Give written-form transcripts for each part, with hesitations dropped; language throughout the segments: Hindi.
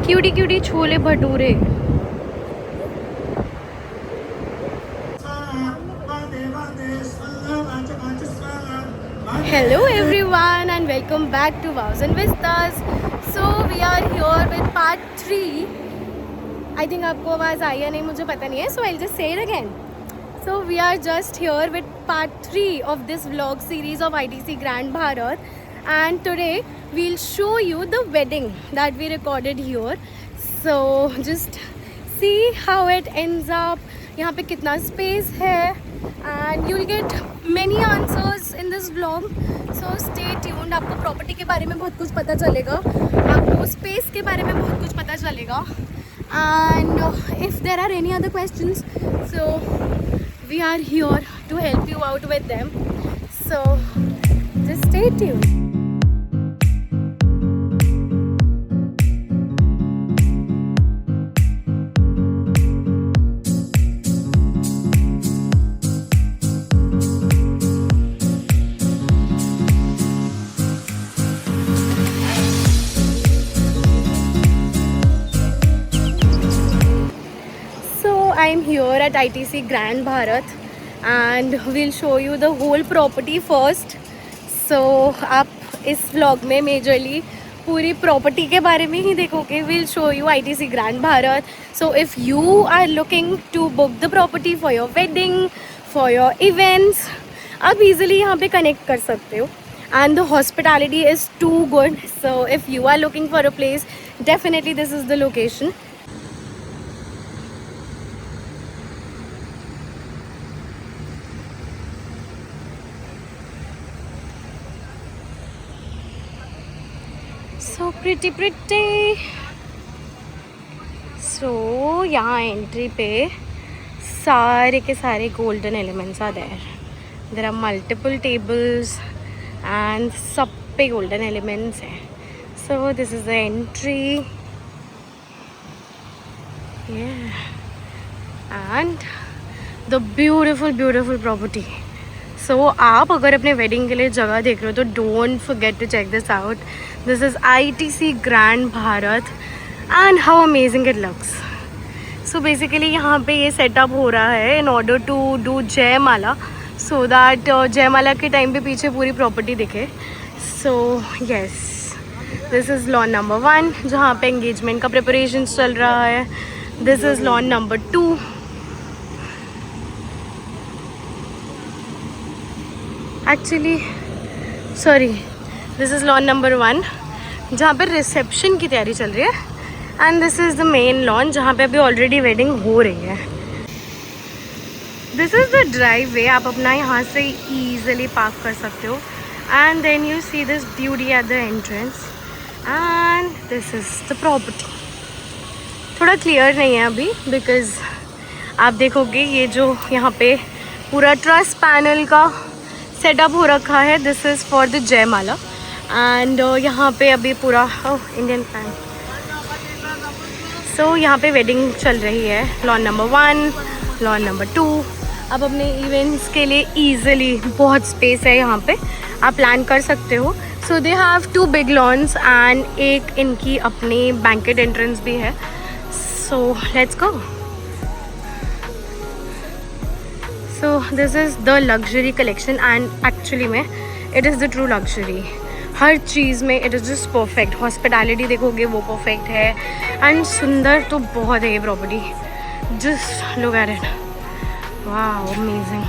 Cutie cutie chole bhature. Hello everyone and welcome back to Vows and Vistas. So we are here with part 3. I think आपको आवाज़ आई या नहीं मुझे पता नहीं है. So I'll just say it again. So we are just here with part 3 of this vlog series of ITC Grand Bharat, and today we'll show you the wedding that we recorded here. So just see how it ends up. यहाँ पे कितना space है, and you'll get many answers in this vlog. So stay tuned. आपको property के बारे में बहुत कुछ पता चलेगा, आपको space के बारे में बहुत कुछ पता चलेगा, and if there are any other questions, so we are here to help you out with them. So just stay tuned. I'm here at ITC Grand Bharat and we'll show you the whole property first. So आप इस vlog में majorly पूरी property के बारे में ही देखोगे. We'll show you ITC Grand Bharat. So if you are looking to book the property for your wedding, for your events, आप easily यहाँ पे connect कर सकते हो. And the hospitality is too good. So if you are looking for a place, definitely this is the location. So pretty. So यहाँ एंट्री पे सारे के सारे golden elements are there. There are multiple tables and सब पे golden elements हैं. So this is the entry. Yeah. And the beautiful property. So आप अगर अपने wedding के लिए जगह देख रहे हो तो don't forget to check this out. This is ITC Grand Bharat and how amazing it looks. So basically यहाँ पे ये setup हो रहा है in order to do जयमाला, so that जयमाला के टाइम पे पीछे पूरी property दिखे. So yes, this is lawn number 1 जहाँ पे engagement का preparations चल रहा है. This is lawn number 2. Actually, sorry, this is lawn number 1 जहाँ पे रिसेप्शन की तैयारी चल रही है, and this is the main lawn जहाँ पे अभी ऑलरेडी वेडिंग हो रही है. This is the driveway. आप अपना यहाँ से ईजिली पार्क कर सकते हो, and then you see this beauty at the entrance, and this is the property. थोड़ा क्लियर नहीं है अभी बिकॉज आप देखोगे ये जो यहाँ पे पूरा ट्रस पैनल का सेटअप हो रखा है. दिस इज़ फॉर द जयमाला, एंड यहाँ पे अभी पूरा इंडियन फैन. सो यहाँ पे वेडिंग चल रही है. Lawn number 1, lawn number 2. आप अपने इवेंट्स के लिए ईजिली बहुत स्पेस है यहाँ पे, आप प्लान कर सकते हो. So they have 2 big lawns and एक इनकी अपनी बैंकेट एंट्रेंस भी है. So let's go. So this is the luxury collection and actually में it is the true luxury. हर चीज़ में it is just perfect. Hospitality देखोगे वो परफेक्ट है, एंड सुंदर तो बहुत है ये property. Just look at it. Wow, amazing.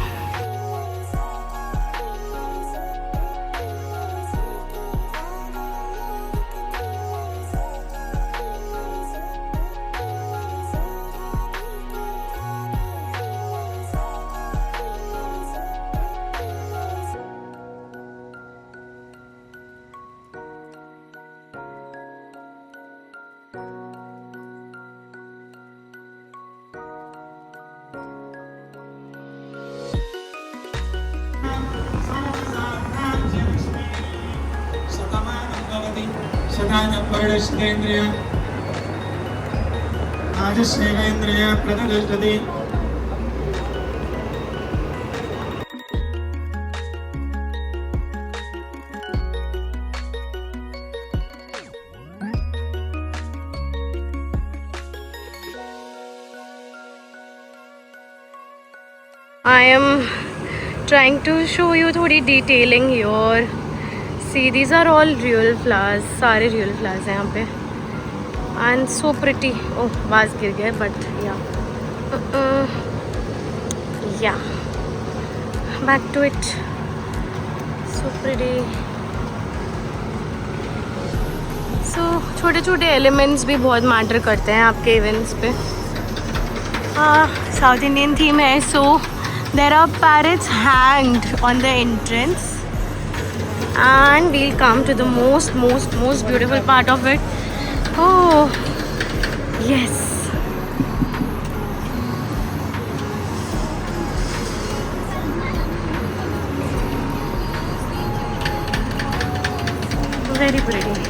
सदानपर्णश्रेन्द्रिय आजसेवेन्द्रिय प्रतिष्ठति. I am trying to show you थोड़ी detailing here. See, these are all real flowers. सारे real flowers हैं यहाँ पे. And so pretty. Oh, vase गिर गया, but yeah. Yeah. Back to it. So pretty. So छोटे छोटे एलिमेंट्स भी बहुत मैटर करते हैं आपके इवेंट्स पे. साउथ इंडियन थीम है, so there are parrots hanged on the entrance and we'll come to the most beautiful part of it. Oh yes, very pretty.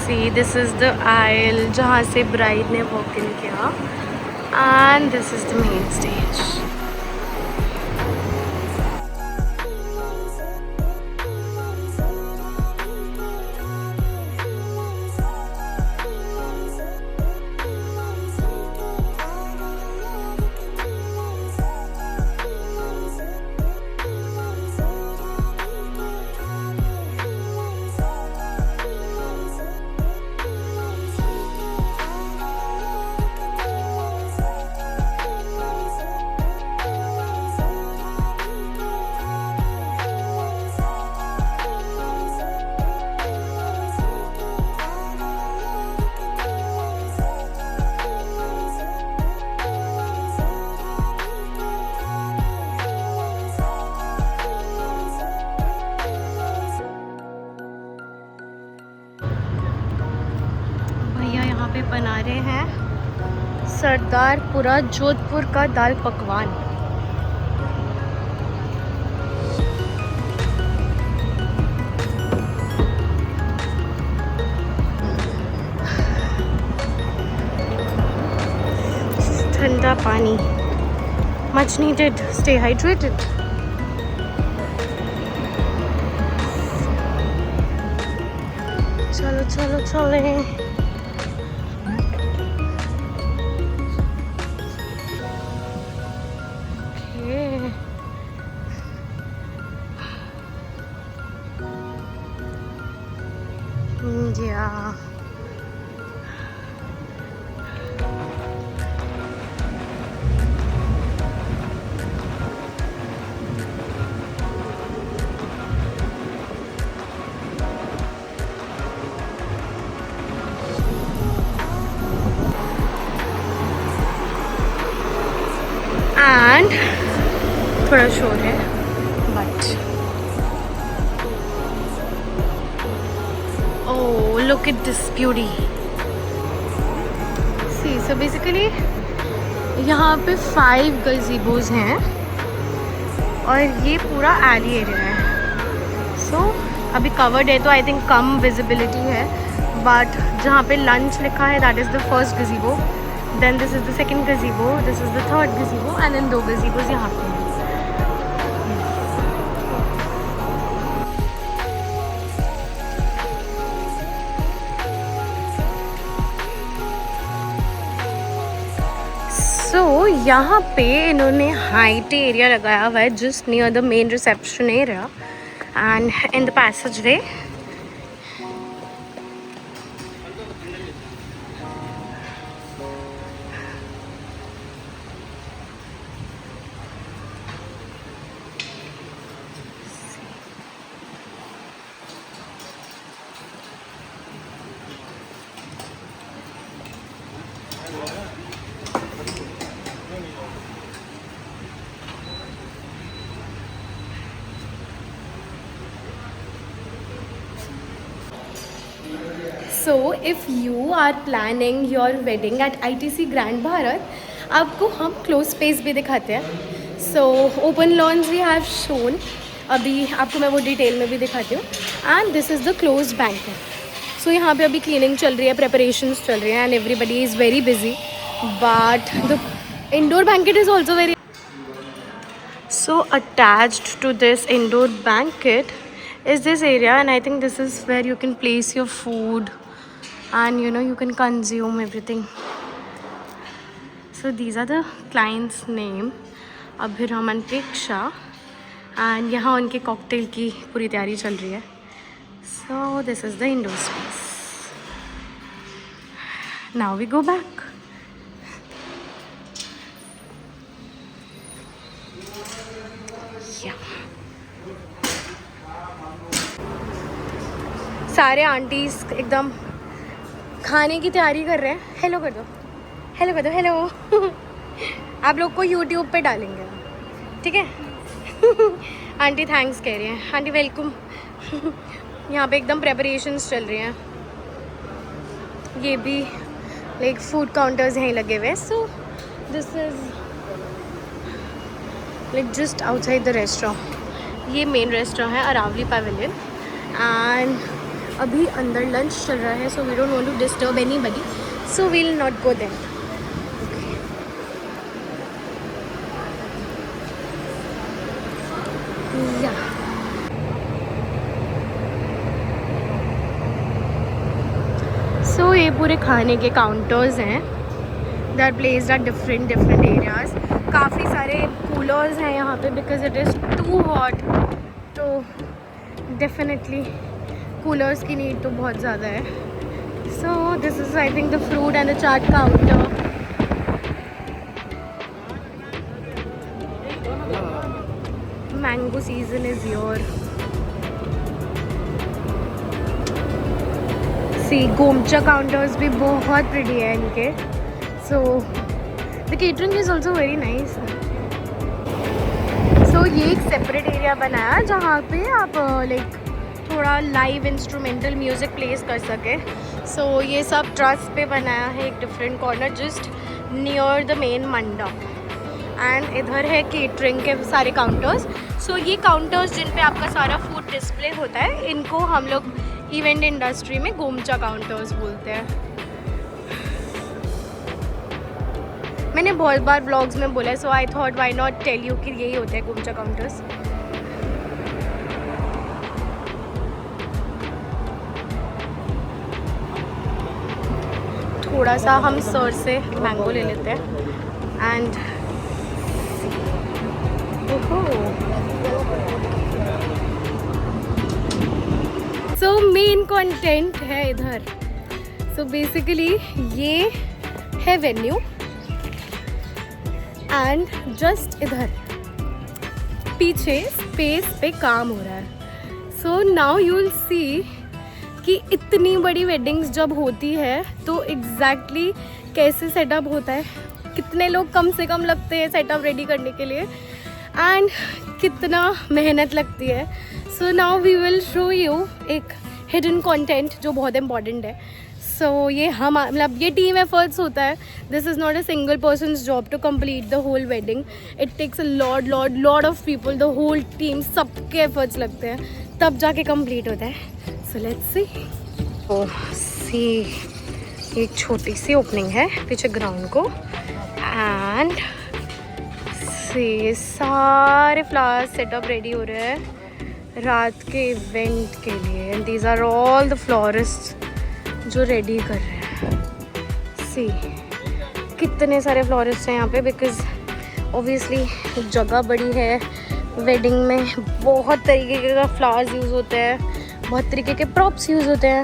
See, this is the aisle जहाँ से bride ने walk in किया, and this is the main stage. पे बना रहे हैं सरदारपुरा जोधपुर का दाल पकवान. ठंडा पानी, much needed. Stay hydrated. चलो चलो चलें. Yeah. And थोड़ा शोर है, but oh, look at this beauty. See, so basically यहाँ पे 5 gazebos हैं और ये पूरा alley एरिया है. So अभी covered है तो I think कम visibility है, but जहाँ पे lunch लिखा है that is the first gazebo. Then this is the second gazebo, this is the third gazebo, and then 2 gazebos यहाँ पे हैं. So यहाँ पे इन्होंने हाइट एरिया लगाया हुआ है just near the main reception area and in the passageway. So if you are planning your wedding at ITC Grand Bharat, आपको हम क्लोज स्पेस भी दिखाते हैं. So open lawns we have shown. अभी आपको मैं वो डिटेल में भी दिखाती हूँ. And this is the closed banquet. So यहाँ पे अभी क्लीनिंग चल रही है, preparations चल रही हैं, and everybody is very busy. But the indoor banquet is also very. So attached to this indoor banquet is this area, and I think this is where you can place your food and you can consume everything. So these are the client's name, Abhiraman Preksha, and यहाँ उनके कॉकटेल की पूरी तैयारी चल रही है. So this is the indoor space. Now we go back. सारे आंटीज एकदम खाने की तैयारी कर रहे हैं. हेलो कर दो, हेलो कर दो, हेलो. आप लोग को यूट्यूब पे डालेंगे, ठीक है. आंटी थैंक्स कह रही हैं. Aunty welcome. यहाँ पे एकदम प्रेपरेशंस चल रही हैं. ये भी लाइक फूड काउंटर्स यहीं लगे हुए हैं. सो this is like just outside the restaurant. ये मेन रेस्टोरेंट है अरावली पैवेलियन. एंड अभी अंदर लंच चल रहा है, so we don't want to disturb anybody, so we will not go there. So ये पूरे खाने के काउंटर्स हैं. They are placed at different areas. काफ़ी सारे कूलर्स हैं यहाँ पे because it is too hot. तो डेफिनेटली कूलर्स की नीड तो बहुत ज़्यादा है. So this is I think the fruit and the chaat counter. Mango season is your. See गोमचा काउंटर्स भी बहुत प्रिटी है इनके. So the catering is also very nice. So ये एक सेपरेट एरिया बनाया जहाँ पे आप लाइक थोड़ा लाइव इंस्ट्रूमेंटल म्यूज़िक प्लेस कर सके. सो ये सब ट्रस्ट पे बनाया है एक different corner just near the main मंडप. एंड इधर है केटरिंग के सारे काउंटर्स. सो ये काउंटर्स जिन पे आपका सारा फूड डिस्प्ले होता है, इनको हम लोग इवेंट इंडस्ट्री में गोमचा काउंटर्स बोलते हैं. मैंने बहुत बार ब्लॉग्स में बोला है, so I thought why not tell you कि यही होता है गोमचा काउंटर्स. थोड़ा सा हम सर से मैंगो ले लेते हैं. एंड सो मेन कंटेंट है इधर. सो बेसिकली ये है वेन्यू एंड जस्ट इधर पीछे स्पेस पे काम हो रहा है. So now you will see कि इतनी बड़ी वेडिंग्स जब होती है तो एग्जैक्टली कैसे सेटअप होता है, कितने लोग कम से कम लगते हैं सेटअप रेडी करने के लिए, एंड कितना मेहनत लगती है. So now we will show you एक हिडन कंटेंट जो बहुत इम्पॉर्टेंट है. सो ये हम मतलब ये टीम एफर्ट्स होता है. This is not a single person's job to complete the whole wedding. It takes a lot of people. The whole team, सबके एफर्ट्स लगते हैं तब जाके कंप्लीट होता है. So let's see. ओह सी, एक छोटी सी ओपनिंग है पीछे ग्राउंड को. एंड सी सारे फ्लावर्स सेटअप रेडी हो रहे हैं रात के इवेंट के लिए. And these are all the florist जो रेडी कर रहे हैं. सी कितने सारे फ्लोरिस्ट हैं यहाँ पे बिकॉज ऑब्वियसली जगह बड़ी है. वेडिंग में बहुत तरीके का फ्लावर्स यूज़ होते हैं, बहुत तरीके के प्रॉप्स यूज़ होते हैं.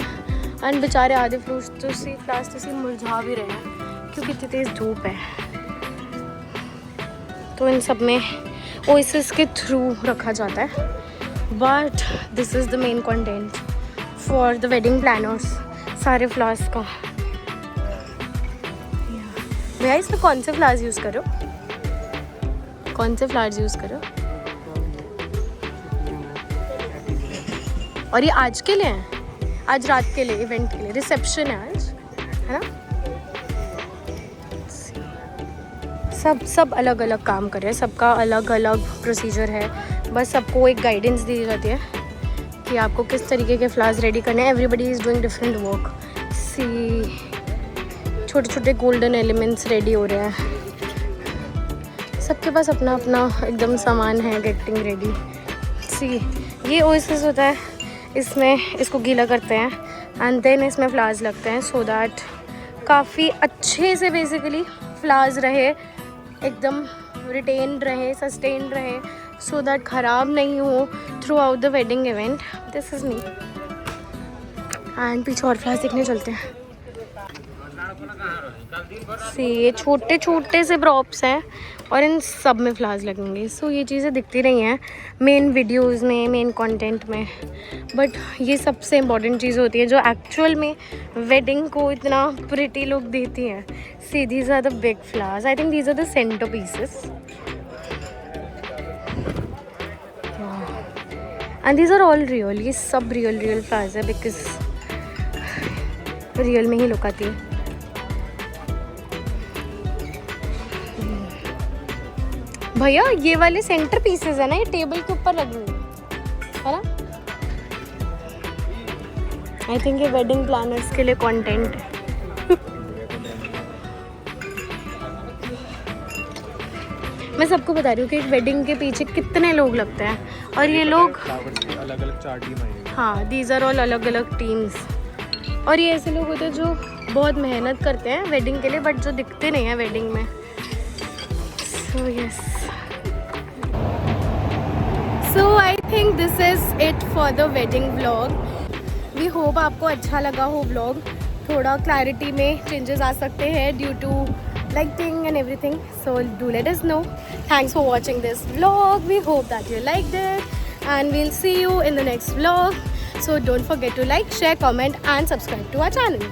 एंड बेचारे आधे फ्लावर्स तो मुरझा भी रहे हैं क्योंकि इतनी तेज़ धूप है. तो इन सब में ओएसिस के थ्रू रखा जाता है. But this is the main content for the wedding planners. सारे फ्लावर्स का भैया इसमें कौन से फ्लावर्स यूज़ करो, कौन से फ्लावर्स यूज़ करो? और ये आज के लिए हैं. आज रात के लिए, इवेंट के लिए रिसेप्शन है आज, है ना। सब अलग अलग काम कर रहे हैं, सबका अलग अलग प्रोसीजर है। बस सबको एक गाइडेंस दी जाती है कि आपको किस तरीके के फ्लावर्स रेडी करने हैं। Everybody is doing different work. See छोटे छोटे गोल्डन एलिमेंट्स रेडी हो रहे हैं, सबके पास अपना अपना एकदम सामान है गेटिंग रेडी। सी ये ओएसिस होता है, इसमें इसको गीला करते हैं एंड देन इसमें फ्लावर्स लगते हैं सो दैट काफ़ी अच्छे से बेसिकली फ्लावर्स रहे, एकदम रिटेन्ड रहे, सस्टेन्ड रहे, सो दैट ख़राब नहीं हो through out the wedding event. This is me and पीछे और फ्लावर्स देखने चलते हैं। सी ये छोटे छोटे से प्रॉप्स हैं और इन सब में फ्लावर्स लगेंगे। सो ये चीज़ें दिखती नहीं हैं मेन वीडियोस में, मेन कंटेंट में, बट ये सबसे इम्पॉर्टेंट चीज़ होती है जो एक्चुअल में वेडिंग को इतना प्रिटी लुक देती हैं। See these are the big flowers, I think these are the centre pieces and these are all real. ये सब रियल फ्लावर्स है बिकॉज रियल में ही लुक आती है। भैया ये वाले सेंटर पीसेस है ना, ये टेबल के ऊपर लगेंगे, है ना। आई थिंक ये वेडिंग प्लानर्स के लिए कंटेंट है। मैं सबको बता रही हूँ कि एक वेडिंग के पीछे कितने लोग लगते हैं और ये लोग अलग अलग 4 टीम आई है। हाँ, दीज आर ऑल अलग अलग टीम्स और ये ऐसे लोग होते हैं जो बहुत मेहनत करते हैं वेडिंग के लिए बट जो दिखते नहीं हैं वेडिंग में। So yes, so I think this is it for the wedding vlog. We hope आपको अच्छा लगा हो व्लॉग। थोड़ा क्लैरिटी में चेंजेस आ सकते हैं due to lighting and everything, so do let us know. Thanks for watching this vlog. We hope that you liked it and we'll see you in the next vlog. So don't forget to like, share, comment and subscribe to our channel.